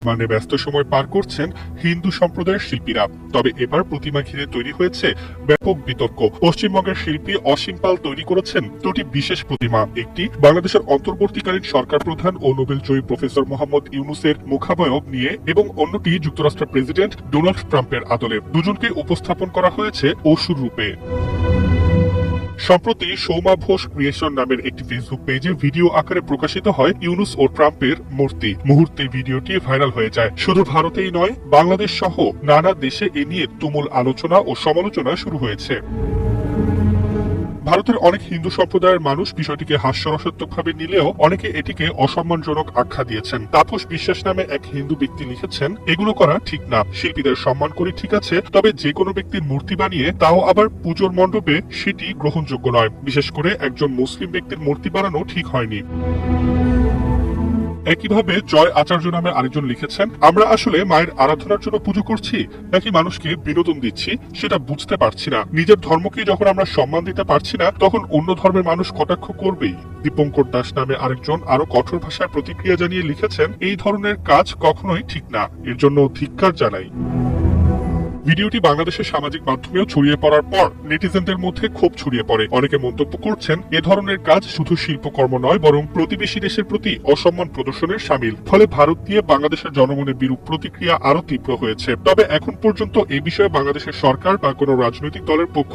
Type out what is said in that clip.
মানে ব্যস্ত সময় পার করছেন হিন্দু সম্প্রদায়ের শিল্পীরা। তবে এবার প্রতিমা ঘিরে তৈরি হয়েছে ব্যাপক বিতর্ক। পশ্চিমবঙ্গের শিল্পী অসীম পাল তৈরি করেছেন দুটি বিশেষ প্রতিমা, একটি বাংলাদেশের অন্তর্বর্তীকালীন সরকার প্রধান ও নোবেল জয়ী প্রফেসর মোহাম্মদ ইউনূসের মুখাবয়ব নিয়ে এবং অন্যটি যুক্তরাষ্ট্রের প্রেসিডেন্ট ডোনাল্ড ট্রাম্পের আদলে। দুজনকে উপস্থাপন করা হয়েছে অসুর রূপে। সম্প্রতি সৌমা ঘোষ ক্রিয়েশন নামের একটি ফেসবুক পেজে ভিডিও আকারে প্রকাশিত হয় ইউনূস ও ট্রাম্পের মূর্তি। মুহূর্তে ভিডিওটি ভাইরাল হয়ে যায়। শুধু ভারতেই নয়, বাংলাদেশ সহ নানা দেশে এ নিয়ে তুমুল আলোচনা ও সমালোচনা শুরু হয়েছে। ভারতের অনেক হিন্দু সম্প্রদায়ের মানুষ বিষয়টিকে হাস্যরসাত্মকভাবে নিলেও অনেকে এটিকে অসম্মানজনক আখ্যা দিয়েছেন। তাপস বিশ্বাস নামে এক হিন্দু ব্যক্তি লিখেছেন, এগুলো করা ঠিক না। শিল্পীদের সম্মান করি ঠিক আছে, তবে যে কোনো ব্যক্তির মূর্তি বানিয়ে তাও আবার পুজোর মণ্ডপে সেটি গ্রহণযোগ্য নয়। বিশেষ করে একজন মুসলিম ব্যক্তির মূর্তি বানানো ঠিক হয়নি। একইভাবে জয় আচার্য নামে আরেকজন লিখেছেন, আমরা আসলে মায়ের আরাধনার জন্য পুজো করছি নাকি মানুষকে বিনোদন দিচ্ছি সেটা বুঝতে পারছি না। নিজের ধর্মকে যখন আমরা সম্মান দিতে পারছি না, তখন অন্য ধর্মের মানুষ কটাক্ষ করবেই। দীপঙ্কর দাস নামে আরেকজন আরো কঠোর ভাষায় প্রতিক্রিয়া জানিয়ে লিখেছেন, এই ধরনের কাজ কখনোই ঠিক না, এর জন্য ধিক্কার জানাই। ভিডিওটি বাংলাদেশের সামাজিক মাধ্যমেও ছড়িয়ে পড়ার পর নেটিজেনদের মধ্যে ক্ষোভ ছড়িয়ে পড়ে। অনেকে মন্তব্য করছেন, এ ধরনের কাজ শুধু শিল্পকর্ম নয়, বরং প্রতিবেশী দেশের প্রতি অসম্মান প্রদর্শনের শামিল। ফলে ভারত নিয়ে বাংলাদেশের জনগণের বিরূপ প্রতিক্রিয়া আরো তীব্র হয়েছে। তবে এখন পর্যন্ত এ বিষয়ে বাংলাদেশের সরকার বা কোনো রাজনৈতিক দলের পক্ষ